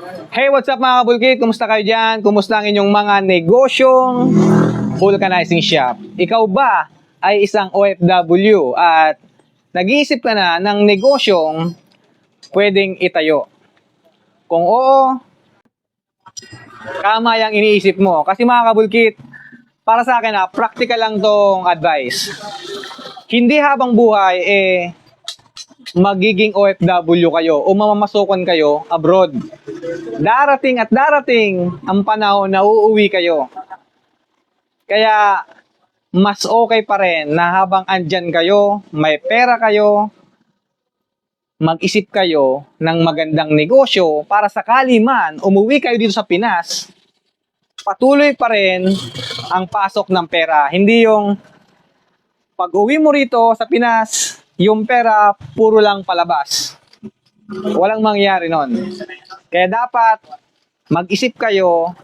Hey, what's up mga kabulkit? Kumusta kayo dyan? Kumusta ang inyong mga negosyong vulcanizing shop? Ikaw ba ay isang OFW at nag-iisip ka na ng negosyong pwedeng itayo? Kung oo, tama yung iniisip mo. Kasi mga kabulkit, para sa akin practical lang tong advice. Hindi habang buhay magiging OFW kayo o mamamasukan kayo abroad. Darating at darating ang panahon na uuwi kayo. Kaya mas okay pa rin na habang andyan kayo, may pera kayo, mag-isip kayo ng magandang negosyo para sakali man umuwi kayo dito sa Pinas, patuloy pa rin ang pasok ng pera. Hindi yung pag-uwi mo rito sa Pinas, yung pera puro lang palabas. Walang mangyari nun. Kaya dapat mag-isip kayo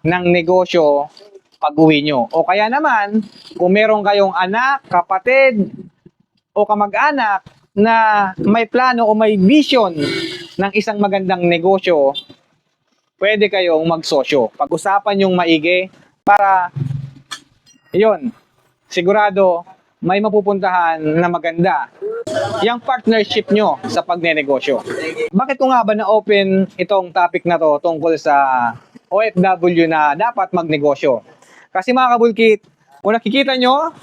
ng negosyo pag-uwi nyo. O kaya naman, kung meron kayong anak, kapatid, o kamag-anak na may plano o may vision ng isang magandang negosyo, pwede kayong magsosyo. Pag-usapan yung maigi para, yun, sigurado may mapupuntahan na maganda yung partnership nyo sa pagnenegosyo. Bakit ko nga ba na-open itong topic na to tungkol sa OFW na dapat magnegosyo? Kasi mga kabulkit, kung nakikita nyo,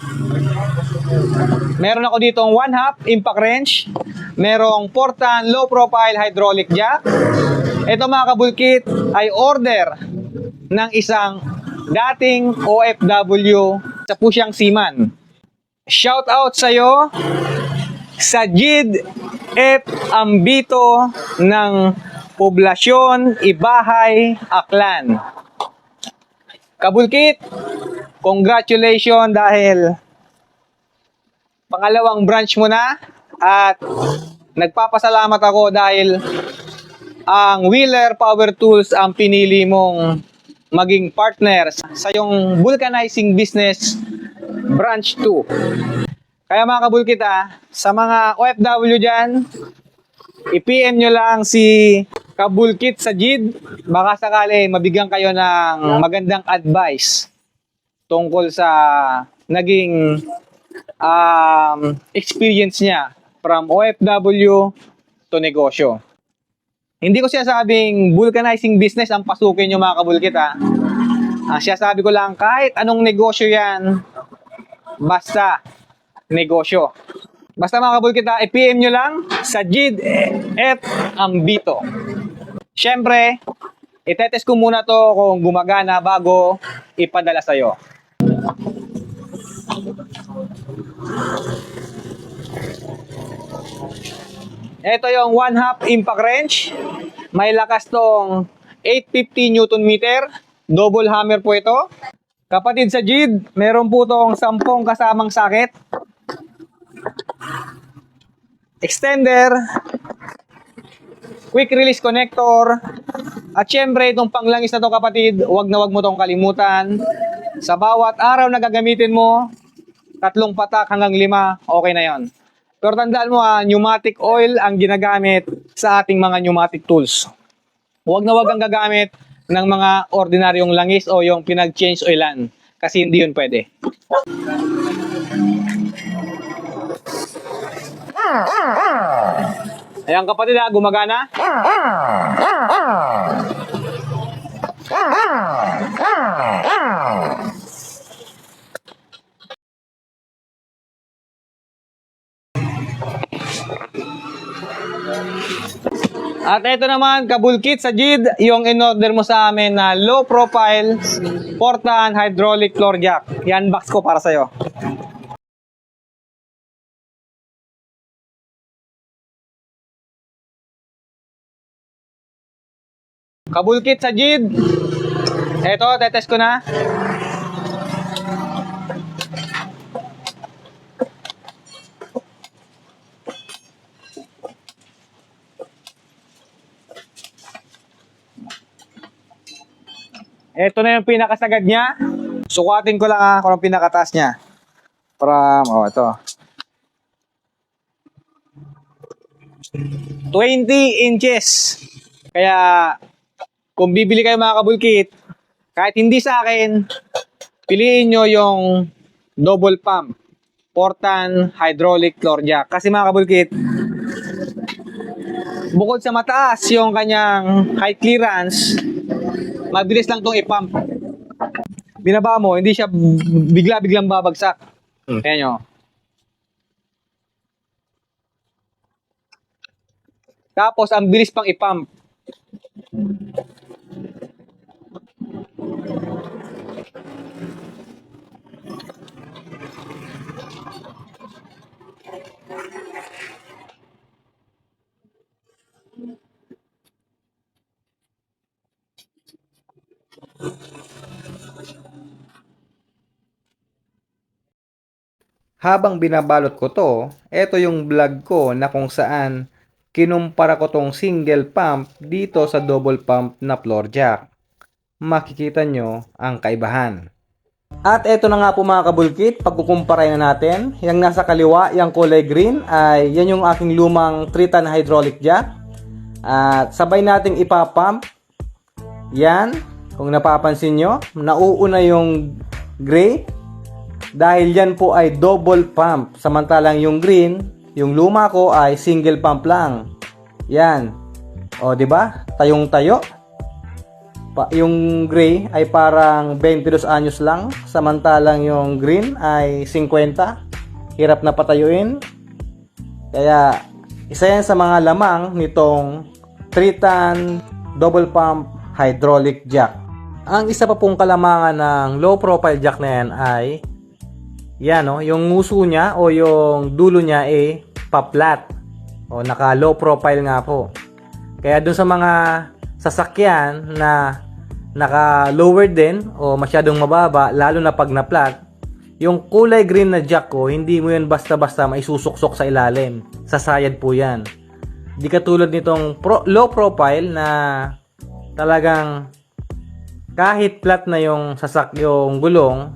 meron ako ditong 1/2 impact wrench, merong Portan low profile hydraulic jack. Ito mga kabulkit ay order ng isang dating OFW sa Pusyang Seaman. Shout out sa'yo, Sajid F. Ambito ng Poblasyon, Ibahay, Aklan. Kabulkit, congratulations dahil pangalawang branch mo na at nagpapasalamat ako dahil ang Wheeler Power Tools ang pinili mong maging partner sa iyong vulcanizing business branch 2. Kaya mga kabulkit sa mga OFW dyan, i-PM nyo lang si Kabulkit Sajid. Baka sakali mabigyan kayo ng magandang advice tungkol sa naging experience niya from OFW to negosyo. Hindi ko sinasabing vulcanizing business ang pasukin nyo mga kabulkit Sinasabi ko lang kahit anong negosyo yan, basta negosyo. Basta mga kabulkit i-PM nyo lang sa Sajid F. Ambito. Siyempre, itetest ko muna to kung gumagana bago ipadala sa'yo. Ito yung 1/2 impact wrench. May lakas tong 850 Newton meter. Double hammer po ito. Kapatid Sajid, meron po tong 10 kasamang sakit. Extender, quick release connector, at syempre itong panglangis na to kapatid, wag na wag mo tong kalimutan. Sa bawat araw na gagamitin mo, 3 patak hanggang 5, okay na yon. Pero tandaan mo pneumatic oil ang ginagamit sa ating mga pneumatic tools. Wag na wag ang gagamit ng mga ordinaryong langis o yung pinag-change oilan kasi hindi yun pwede. Ayan kapatid gumagana. At ito naman, Kabulkit Sajid, yung in-order mo sa amin na low profile Portan hydraulic floor jack. Yan box ko para sa'yo. Kabulkit Sajid, eto, tetest ko na. Ito na yung pinakasagad niya. Sukatin ko lang kung ang pinakataas niya. Ito. 20 inches. Kaya Kung bibili kayo mga kabulkit, kahit hindi sa akin, piliin nyo yung double pump, Portan hydraulic floor jack. Kasi mga kabulkit, bukod sa mataas yung kanyang high clearance, mabilis lang tong i-pump. Binaba mo, hindi siya bigla-biglang babagsak. Ayan nyo. Tapos, ang bilis pang i-pump. Habang binabalot ko to, eto yung vlog ko na kung saan kinumpara ko tong single pump dito sa double pump na floor jack. Makikita nyo ang kaibahan. At eto na nga po mga kabulkit, pagkukumpara na natin. Yung nasa kaliwa, yung kulay green, ay yan yung aking lumang 3-ton hydraulic jack. At sabay nating ipapump. Yan, kung napapansin nyo, nauuna yung gray. Dahil yan po ay double pump. Samantalang yung green, yung luma ko ay single pump lang. Yan. O, di ba? Tayong-tayo. Yung gray ay parang 22 anyos lang. Samantalang yung green ay 50. Hirap na patayuin. Kaya, isa yan sa mga lamang nitong 3-ton double pump hydraulic jack. Ang isa pa pong kalamangan ng low profile jack na yan ay yan, no, yung nguso niya o yung dulo niya ay pa-flat o naka low profile nga po. Kaya dun sa mga sasakyan na naka lower din o masyadong mababa, lalo na pag na-flat, yung kulay green na jack ko, hindi mo yan basta-basta maisusuksok sa ilalim. Sasayad po yan. Di katulad nitong low profile na talagang kahit flat na yung yung gulong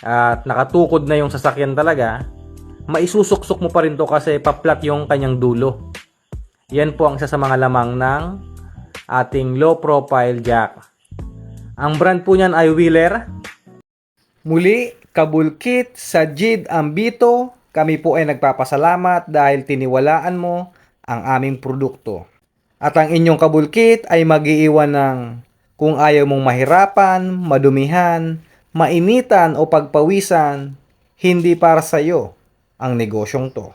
at nakatukod na yung sasakyan talaga, maisusuksok mo pa rin to kasi pa-flat yung kanyang dulo. Yan po ang isa sa mga lamang ng ating low profile jack. Ang brand po niyan ay Wheeler. Muli, kabulkit sa JID Ambito, kami po ay nagpapasalamat dahil tiniwalaan mo ang aming produkto. At ang inyong kabulkit ay mag-iiwan ng kung ayaw mong mahirapan, madumihan, mainitan o pagpawisan, hindi para sa iyo ang negosyong to.